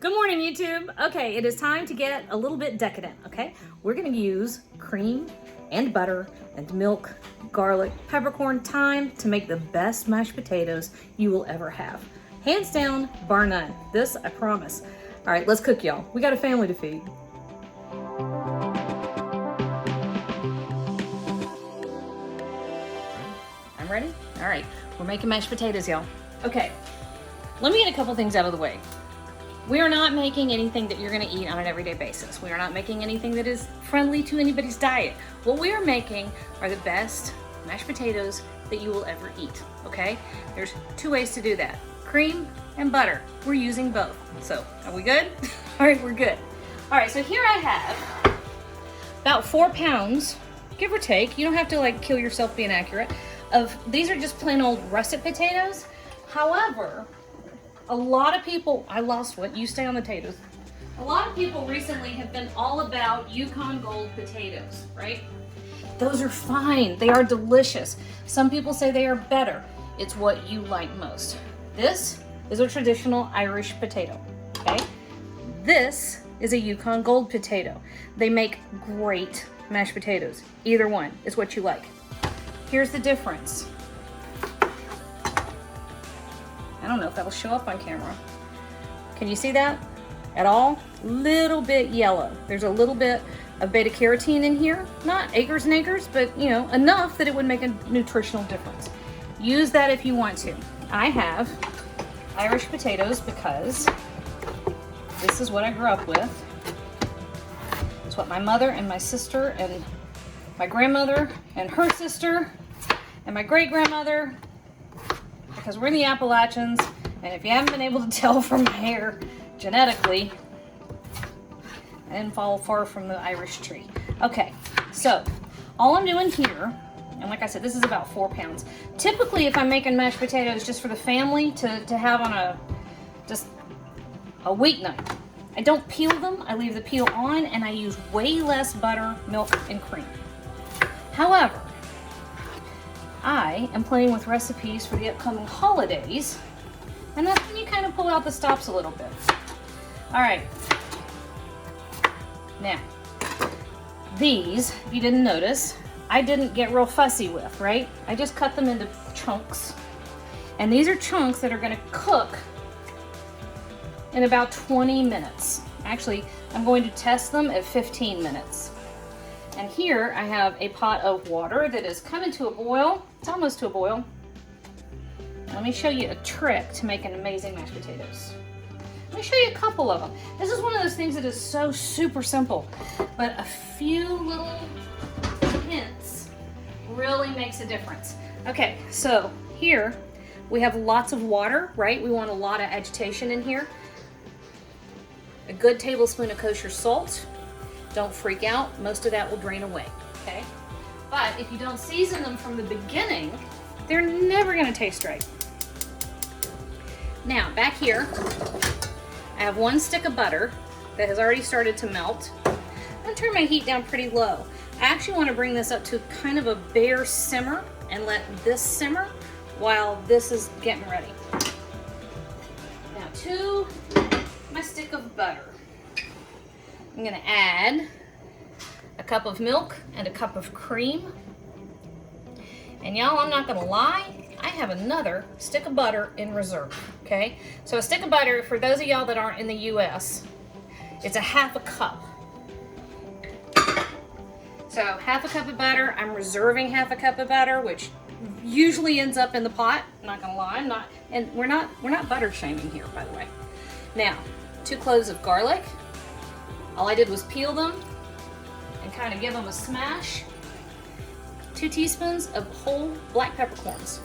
Good morning, YouTube. Okay, it is time to get a little bit decadent, okay? We're gonna use cream and butter and milk, garlic, peppercorn, thyme to make the best mashed potatoes you will ever have. Hands down, bar none. This, I promise. All right, let's cook, y'all. We got a family to feed. I'm ready? All right, we're making mashed potatoes, y'all. Okay, let me get a couple things out of the way. We are not making anything that you're gonna eat on an everyday basis. We are not making anything that is friendly to anybody's diet. What we are making are the best mashed potatoes that you will ever eat, okay? There's two ways to do that. Cream and butter. We're using both. So, are we good? All right, we're good. All right, so here I have about 4 pounds, give or take. You don't have to like kill yourself being accurate. These are just plain old russet potatoes. However, a lot of people, I lost what? You stay on the potatoes. A lot of people recently have been all about Yukon Gold potatoes, right? Those are fine. They are delicious. Some people say they are better. It's what you like most. This is a traditional Irish potato, okay? This is a Yukon Gold potato. They make great mashed potatoes. Either one is what you like. Here's the difference. I don't know if that'll show up on camera. Can you see that at all? Little bit yellow. There's a little bit of beta carotene in here. Not acres and acres, but you know, enough that it would make a nutritional difference. Use that if you want to. I have Irish potatoes because this is what I grew up with. It's what my mother and my sister and my grandmother and her sister and my great-grandmother, because we're in the Appalachians, and if you haven't been able to tell from my hair genetically, I didn't fall far from the Irish tree. Okay, so all I'm doing here, and like I said, this is about 4 pounds. Typically, if I'm making mashed potatoes just for the family to have on just a weeknight, I don't peel them, I leave the peel on, and I use way less butter, milk, and cream. However, I am playing with recipes for the upcoming holidays, and that's when you kind of pull out the stops a little bit. All right. Now, these, if you didn't notice, I didn't get real fussy with, right? I just cut them into chunks. And these are chunks that are gonna cook in about 20 minutes. Actually, I'm going to test them at 15 minutes. And here I have a pot of water that is coming to a boil. It's almost to a boil. Let me show you a trick to make an amazing mashed potatoes. Let me show you a couple of them. This is one of those things that is so super simple, but a few little hints really makes a difference. Okay, so here we have lots of water, right? We want a lot of agitation in here. A good tablespoon of kosher salt. Don't freak out, most of that will drain away, okay? But if you don't season them from the beginning, they're never gonna taste right. Now, back here, I have 1 stick of butter that has already started to melt. I'm gonna turn my heat down pretty low. I actually wanna bring this up to kind of a bare simmer and let this simmer while this is getting ready. Now, to my stick of butter, I'm gonna add a cup of milk and a cup of cream. And y'all, I'm not gonna lie, I have another stick of butter in reserve, okay? So a stick of butter, for those of y'all that aren't in the US, it's a 1/2 cup. So 1/2 cup of butter, I'm reserving 1/2 cup of butter, which usually ends up in the pot, I'm not gonna lie, and we're not butter shaming here, by the way. Now, 2 cloves of garlic. All I did was peel them and kind of give them a smash. 2 teaspoons of whole black peppercorns.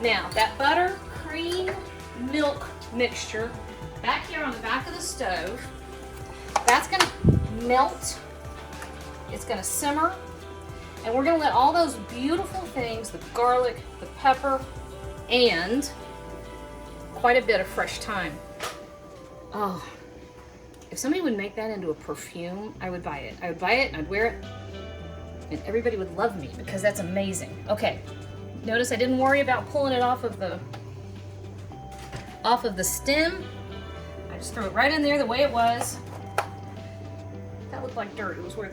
Now, that butter, cream, milk mixture back here on the back of the stove, that's gonna melt. It's gonna simmer. And we're gonna let all those beautiful things, the garlic, the pepper, and quite a bit of fresh thyme. Oh. If somebody would make that into a perfume, I would buy it. I would buy it and I'd wear it and everybody would love me because that's amazing. Okay, notice I didn't worry about pulling it off of the stem. I just threw it right in there the way it was. That looked like dirt. It was where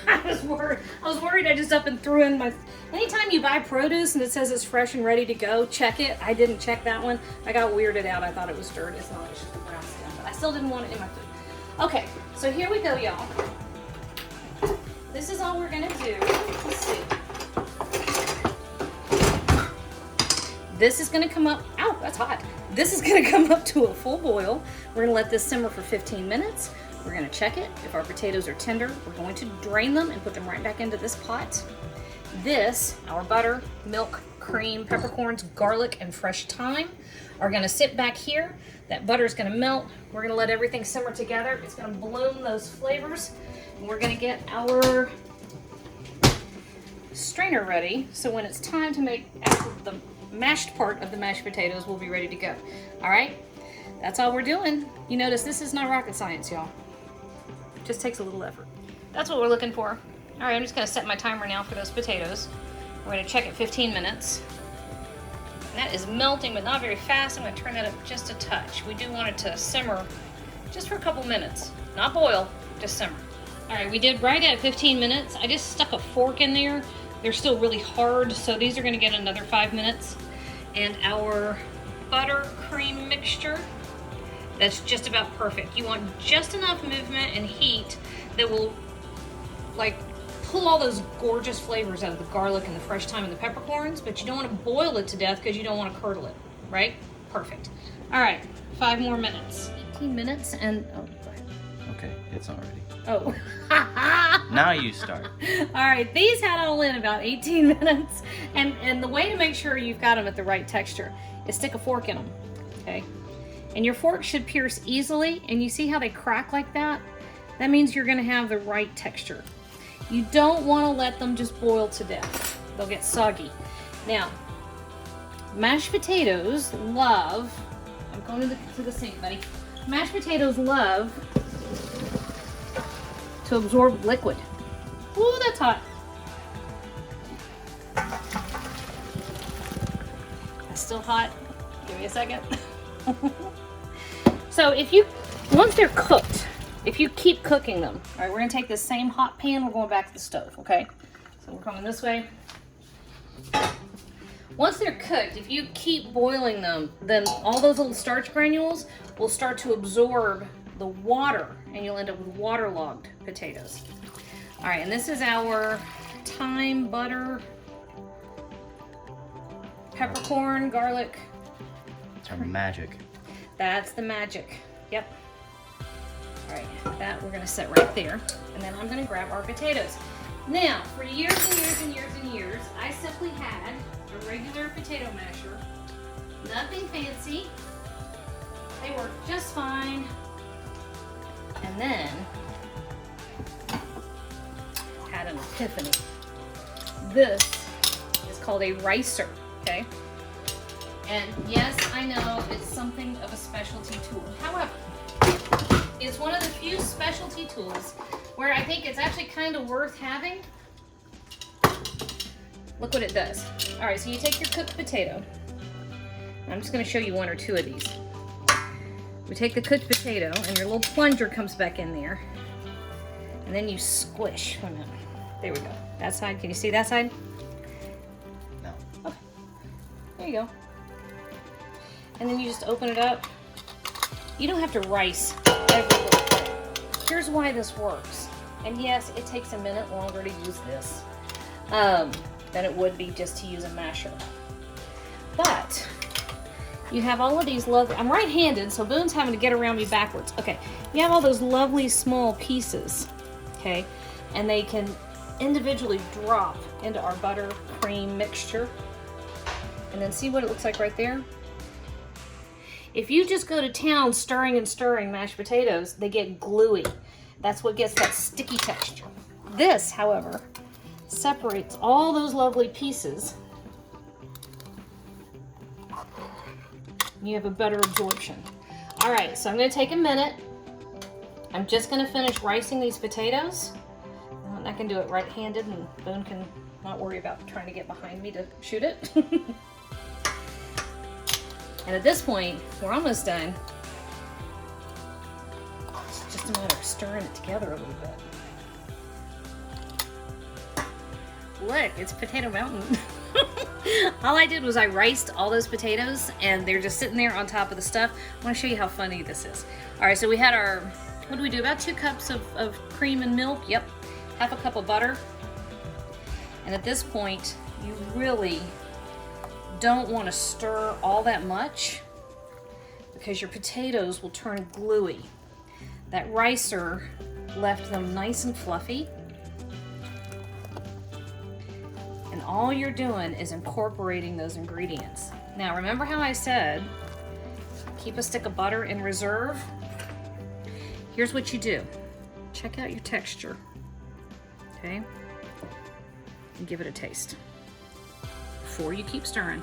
I was worried I just up and threw in my... Anytime you buy produce and it says it's fresh and ready to go, check it. I didn't check that one. I got weirded out. I thought it was dirt. It's not. It's just a brown stem. But I still didn't want it in my food. Okay, so here we go, y'all. This is all we're going to do. Let's see. This is going to come up... Ow, that's hot. This is going to come up to a full boil. We're going to let this simmer for 15 minutes. We're going to check it. If our potatoes are tender, we're going to drain them and put them right back into this pot. This, our butter, milk, cream, peppercorns, garlic, and fresh thyme are going to sit back here. That butter is going to melt. We're going to let everything simmer together. It's going to bloom those flavors. And we're going to get our strainer ready. So when it's time to make the mashed part of the mashed potatoes, we'll be ready to go. All right? That's all we're doing. You notice this is not rocket science, y'all. It just takes a little effort. That's what we're looking for. All right, I'm just gonna set my timer now for those potatoes. We're gonna check it 15 minutes. And that is melting, but not very fast. I'm gonna turn that up just a touch. We do want it to simmer just for a couple minutes. Not boil, just simmer. All right, we did right at 15 minutes. I just stuck a fork in there. They're still really hard, so these are gonna get another 5 minutes. And our butter cream mixture, that's just about perfect. You want just enough movement and heat that will like pull all those gorgeous flavors out of the garlic and the fresh thyme and the peppercorns, but you don't want to boil it to death because you don't want to curdle it, right? Perfect. All right, 5 more minutes. 18 minutes and, oh, go ahead. Okay, it's on already. Oh. Now you start. All right, these had all in about 18 minutes. And the way to make sure you've got them at the right texture is stick a fork in them, okay? And your fork should pierce easily, and you see how they crack like that? That means you're gonna have the right texture. You don't wanna let them just boil to death. They'll get soggy. Now, mashed potatoes love, I'm going to the sink, buddy. Mashed potatoes love to absorb liquid. Ooh, that's hot. That's still hot. Give me a second. So once they're cooked, if you keep cooking them, all right, we're gonna take this same hot pan, we're going back to the stove, okay? So we're coming this way. Once they're cooked, if you keep boiling them, then all those little starch granules will start to absorb the water, and you'll end up with waterlogged potatoes. All right, and this is our thyme, butter, peppercorn, garlic. It's our magic. That's the magic. Yep. All right, that we're gonna set right there. And then I'm gonna grab our potatoes. Now, for years and years and years and years, I simply had a regular potato masher. Nothing fancy. They worked just fine. And then, had an epiphany. This is called a ricer, okay? And yes, I know it's something of a specialty tool. However, it's one of the few specialty tools where I think it's actually kind of worth having. Look what it does. All right, so you take your cooked potato. I'm just gonna show you one or two of these. We take the cooked potato and your little plunger comes back in there. And then you squish. Wait a minute. There we go. That side, can you see that side? No. Okay, there you go. And then you just open it up. You don't have to rice every little thing. Here's why this works. And yes, it takes a minute longer to use this than it would be just to use a masher. But you have all of these lovely, I'm right-handed, so Boone's having to get around me backwards. Okay, you have all those lovely small pieces, okay? And they can individually drop into our butter cream mixture. And then see what it looks like right there? If you just go to town stirring and stirring mashed potatoes, they get gluey. That's what gets that sticky texture. This, however, separates all those lovely pieces. You have a better absorption. All right, so I'm gonna take a minute. I'm just gonna finish ricing these potatoes. And I can do it right-handed, and Boone can not worry about trying to get behind me to shoot it. And at this point, we're almost done. just a matter of stirring it together a little bit. Look, it's Potato Mountain. All I did was I riced all those potatoes and they're just sitting there on top of the stuff. I want to show you how funny this is. All right, so we had our, what do we do? About 2 cups of cream and milk. Yep. Half a cup of butter. And at this point, you really don't want to stir all that much because your potatoes will turn gluey. That ricer left them nice and fluffy. And all you're doing is incorporating those ingredients. Now, remember how I said, keep a stick of butter in reserve? Here's what you do. Check out your texture, okay? And give it a taste before you keep stirring.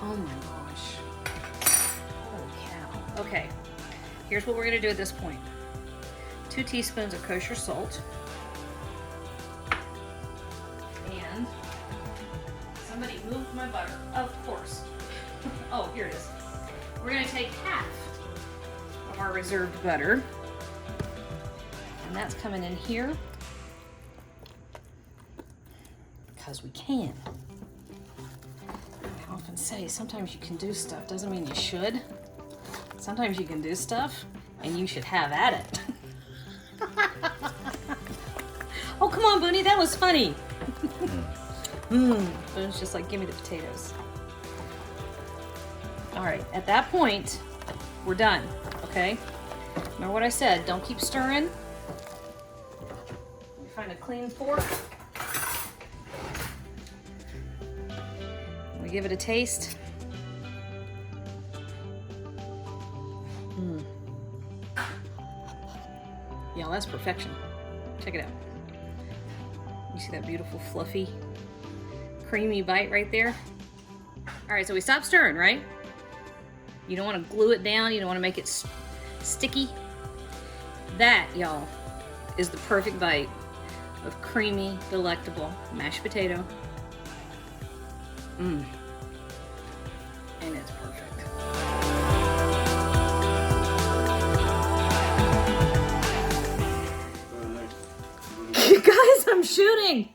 Oh my gosh. Holy cow. Okay, here's what we're gonna do at this point. 2 teaspoons of kosher salt. And somebody moved my butter, of course. Oh, here it is. We're gonna take half of our reserved butter, and that's coming in here because we can. I often say sometimes you can do stuff, doesn't mean you should. Sometimes you can do stuff and you should have at it. Oh, come on, Booney, that was funny. Boone's just like, give me the potatoes. All right, at that point, we're done, okay? Remember what I said, don't keep stirring. Let me find a clean fork. We give it a taste. Yeah, that's perfection. Check it out. You see that beautiful, fluffy, creamy bite right there? All right, so we stop stirring, right? You don't want to glue it down. You don't want to make it sticky. That, y'all, is the perfect bite of creamy, delectable mashed potato. And it's perfect. You guys, I'm shooting.